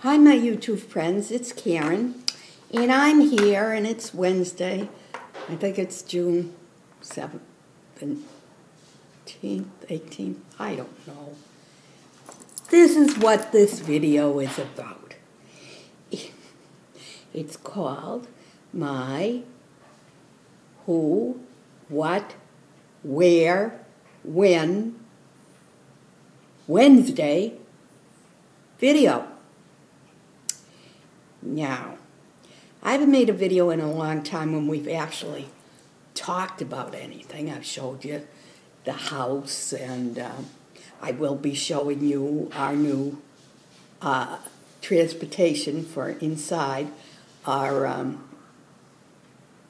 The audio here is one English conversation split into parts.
Hi, my YouTube friends. It's Karen, and I'm here, and it's Wednesday. I think it's June 17th, 18th. I don't know. This is what this video is about. It's called my Who, What, Where, When, Wednesday video. Now, I haven't made a video in a long time when we've actually talked about anything. I've showed you the house, and I will be showing you our new transportation for inside our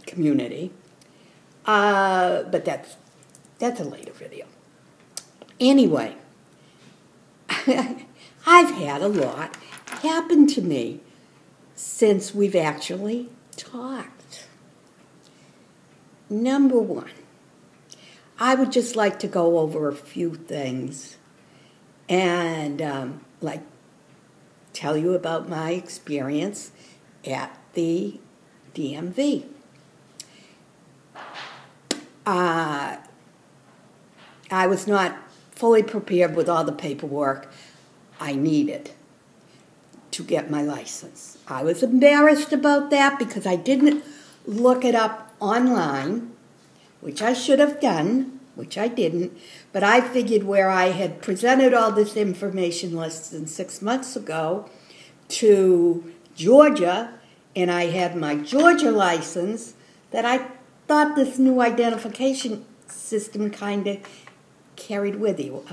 community. But that's a later video. Anyway, I've had a lot happen to me since we've actually talked. Number one, I would just like to go over a few things and tell you about my experience at the DMV. I was not fully prepared with all the paperwork I needed to get my license. I was embarrassed about that because I didn't look it up online, which I should have done, which I didn't, but I figured where I had presented all this information less than 6 months ago to Georgia, and I had my Georgia license, that I thought this new identification system kind of carried with you.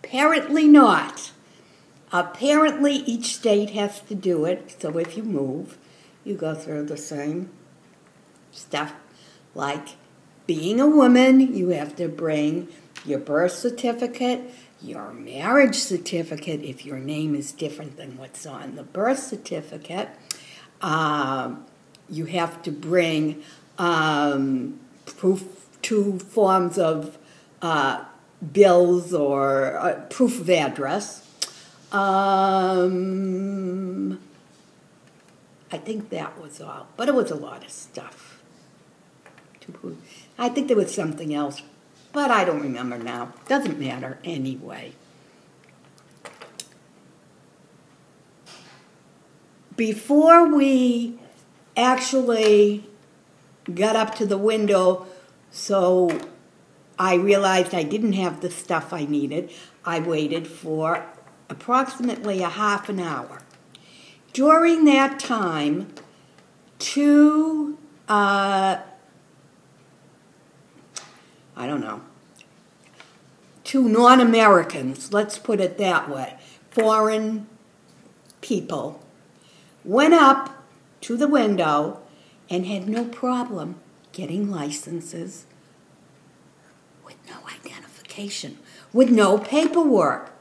Apparently not. Apparently each state has to do it, so if you move, you go through the same stuff. Like being a woman, you have to bring your birth certificate, your marriage certificate, if your name is different than what's on the birth certificate. You have to bring two forms of bills or proof of address. I think that was all, but it was a lot of stuff. I think there was something else, but I don't remember now. Doesn't matter anyway. Before we actually got up to the window, so I realized I didn't have the stuff I needed, I waited for approximately a half an hour. During that time, two non-Americans, let's put it that way, foreign people, went up to the window and had no problem getting licenses with no identification, with no paperwork.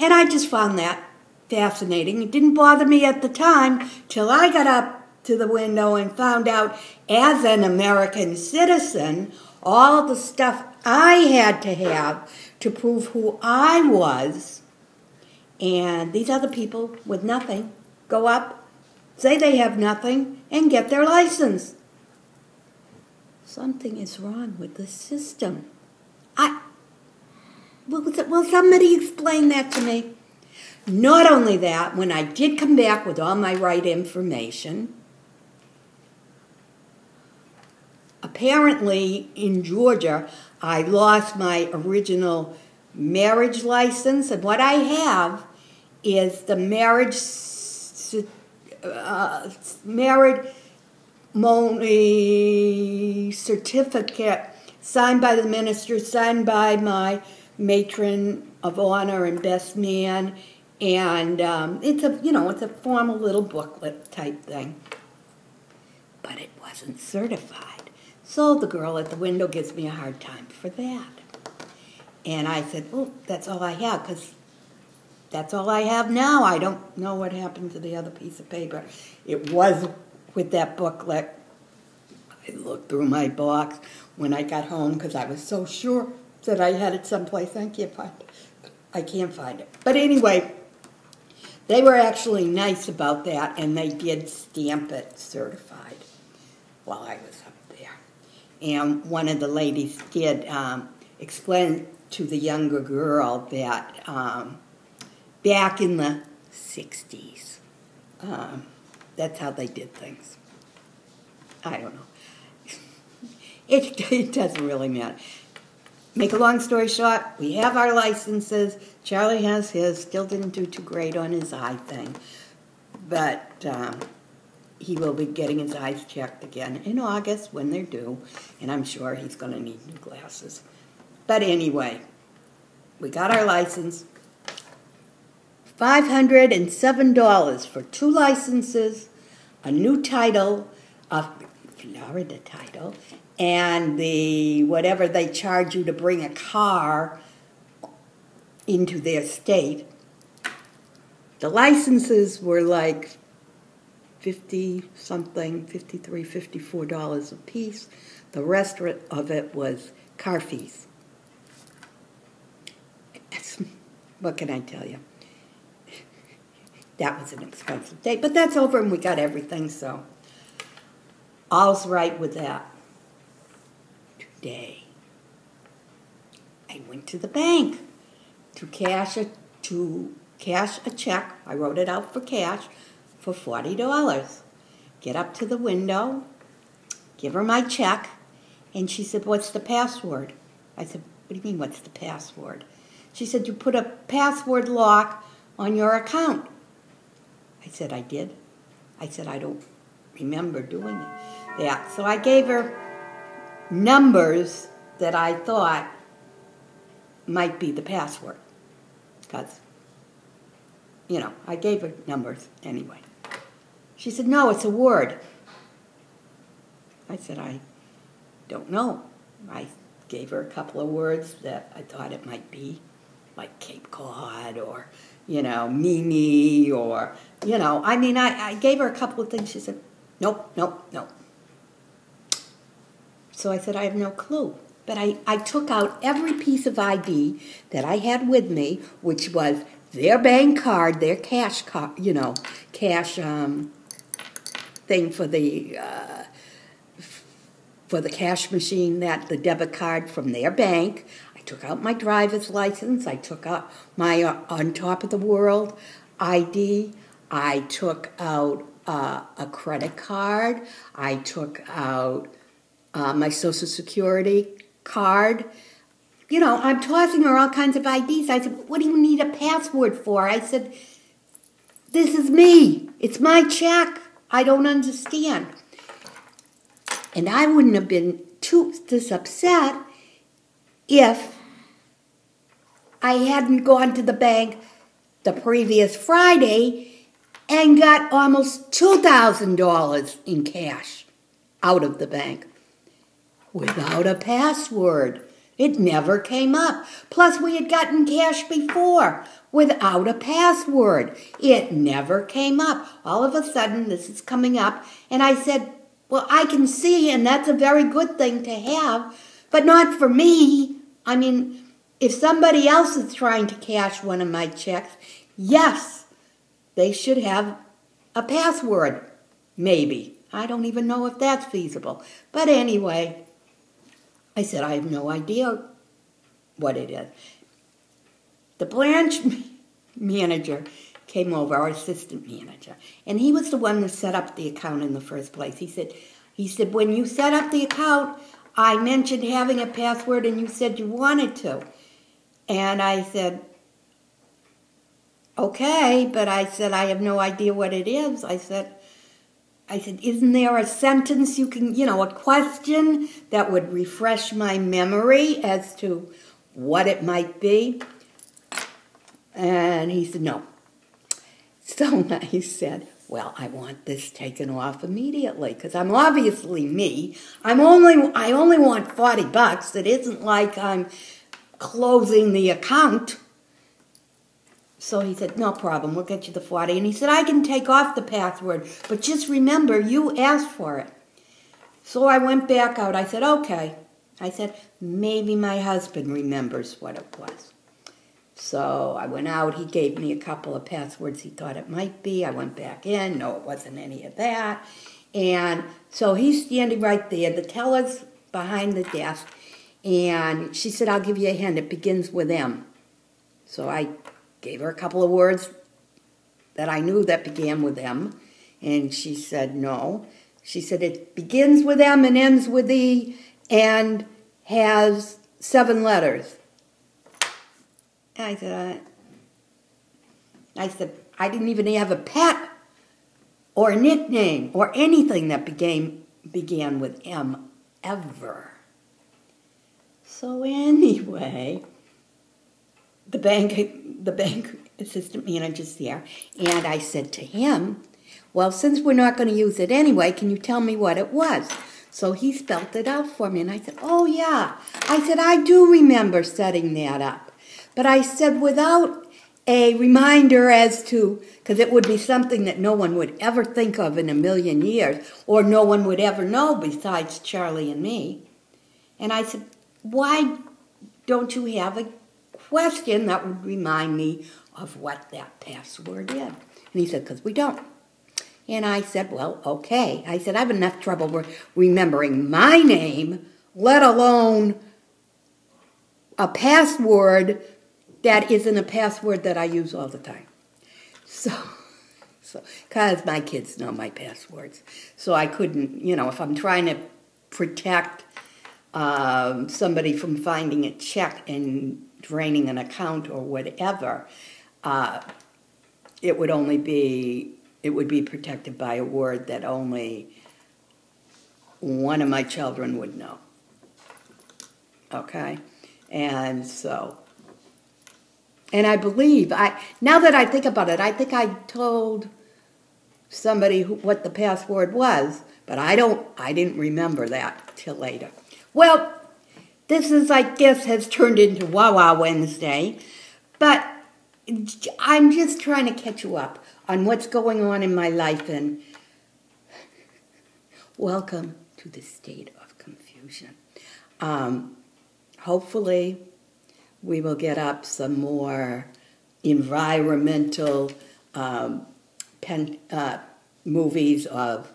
And I just found that fascinating. It didn't bother me at the time till I got up to the window and found out, as an American citizen, all the stuff I had to have to prove who I was. And these other people with nothing go up, say they have nothing, and get their license. Something is wrong with the system. Will somebody explain that to me? Not only that, when I did come back with all my right information, apparently in Georgia, I lost my original marriage license, and what I have is the marriage certificate signed by the minister, signed by my matron of honor and best man, and it's a formal little booklet type thing, but it wasn't certified. So the girl at the window gives me a hard time for that, and I said, "Well, that's all I have, because that's all I have now. I don't know what happened to the other piece of paper. It was with that booklet." I looked through my box when I got home because I was so sure that I had it someplace. I can't find it. But anyway, They were actually nice about that, and they did stamp it certified while I was up there. And one of the ladies did explain to the younger girl that back in the 60s, that's how they did things. I don't know. It doesn't really matter. Make a long story short, we have our licenses. Charlie has his. Still didn't do too great on his eye thing. But he will be getting his eyes checked again in August when they're due. And I'm sure he's going to need new glasses. But anyway, we got our license. $507 for 2 licenses, a new title, a Florida title, and the whatever they charge you to bring a car into their state. The licenses were like $50-something, $53, $54 a piece. The rest of it was car fees. What can I tell you? That was an expensive day, but that's over and we got everything, so all's right with that. Today, I went to the bank to cash a check. I wrote it out for cash for $40. Get up to the window, give her my check, and she said, "What's the password?" I said, "What do you mean, what's the password?" She said, "You put a password lock on your account." I said, "I did." I said, "I don't remember doing that." So I gave her numbers that I thought might be the password. Because, I gave her numbers anyway. She said, "No, it's a word." I said, "I don't know." I gave her a couple of words that I thought it might be, like Cape Cod or, Mimi or, I gave her a couple of things. She said, nope. So I said, "I have no clue." But I took out every piece of ID that I had with me, which was their bank card, their cash card, cash thing for the cash machine, the debit card from their bank. I took out my driver's license. I took out my On Top of the World ID. I took out a credit card. I took out my Social Security card. I'm tossing her all kinds of IDs. I said, "What do you need a password for?" I said, "This is me. It's my check. I don't understand." And I wouldn't have been this upset if I hadn't gone to the bank the previous Friday and got almost $2,000 in cash out of the bank without a password. It never came up. Plus, we had gotten cash before without a password. It never came up. All of a sudden, this is coming up, and I said, "Well, I can see, and that's a very good thing to have, but not for me. I mean, if somebody else is trying to cash one of my checks, yes, they should have a password, maybe. I don't even know if that's feasible. But anyway, I said, I have no idea what it is." The branch manager came over, our assistant manager, and he was the one that set up the account in the first place. He said, "When you set up the account, I mentioned having a password and you said you wanted to." And I said, "Okay," but I said, "I have no idea what it is." I said, "Isn't there a sentence you can, a question that would refresh my memory as to what it might be?" And he said, "No." So I said, "Well, I want this taken off immediately because I'm obviously me. I only want $40. It isn't like I'm closing the account." So he said, "No problem, we'll get you the 40. And he said, "I can take off the password, but just remember, you asked for it." So I went back out. I said, "Okay." I said, "Maybe my husband remembers what it was." So I went out. He gave me a couple of passwords he thought it might be. I went back in. No, it wasn't any of that. And so he's standing right there. The teller's behind the desk. And she said, I'll give you a hint. It begins with M. So I gave her a couple of words that I knew that began with M. And she said, no. She said, it begins with M and ends with E and has 7 letters. I said, I didn't even have a pet or a nickname or anything that began with M ever. So anyway, the bank assistant manager's there, and I said to him, well, since we're not going to use it anyway, can you tell me what it was? So he spelled it out for me, and I said, oh yeah. I said, I do remember setting that up. But I said, without a reminder as to, because it would be something that no one would ever think of in a million years, or no one would ever know besides Charlie and me. And I said, why don't you have a question that would remind me of what that password is? And he said, because we don't. And I said, well, okay. I said, I have enough trouble remembering my name, let alone a password that isn't a password that I use all the time. So, because my kids know my passwords. So I couldn't, if I'm trying to protect somebody from finding a check and draining an account or whatever, it would be protected by a word that only one of my children would know. Okay? And so, and I believe, now that I think about it, I think I told somebody what the password was, but I didn't remember that till later. Well, this is, I guess, has turned into Wawa Wednesday, but I'm just trying to catch you up on what's going on in my life, and welcome to the state of confusion. Hopefully, we will get up some more environmental movies of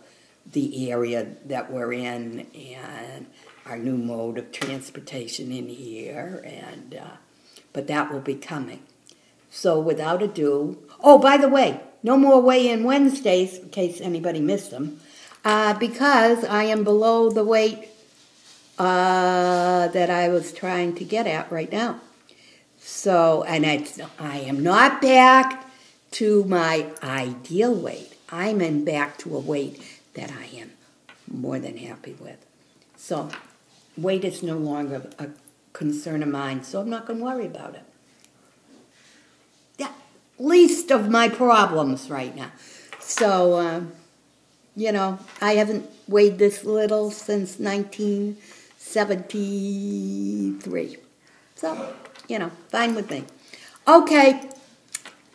the area that we're in and our new mode of transportation in here, and but that will be coming. So without ado, oh, by the way, no more weigh-in Wednesdays, in case anybody missed them, because I am below the weight that I was trying to get at right now. So, and I am not back to my ideal weight. I'm back to a weight that I am more than happy with. So, weight is no longer a concern of mine, so I'm not going to worry about it. Yeah, least of my problems right now. So, I haven't weighed this little since 1973. So, fine with me. Okay,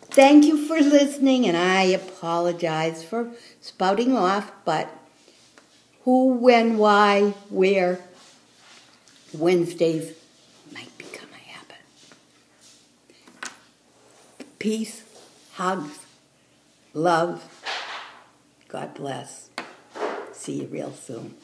thank you for listening, and I apologize for spouting off, but who, when, why, where, Wednesdays might become a habit. Peace, hugs, love, God bless. See you real soon.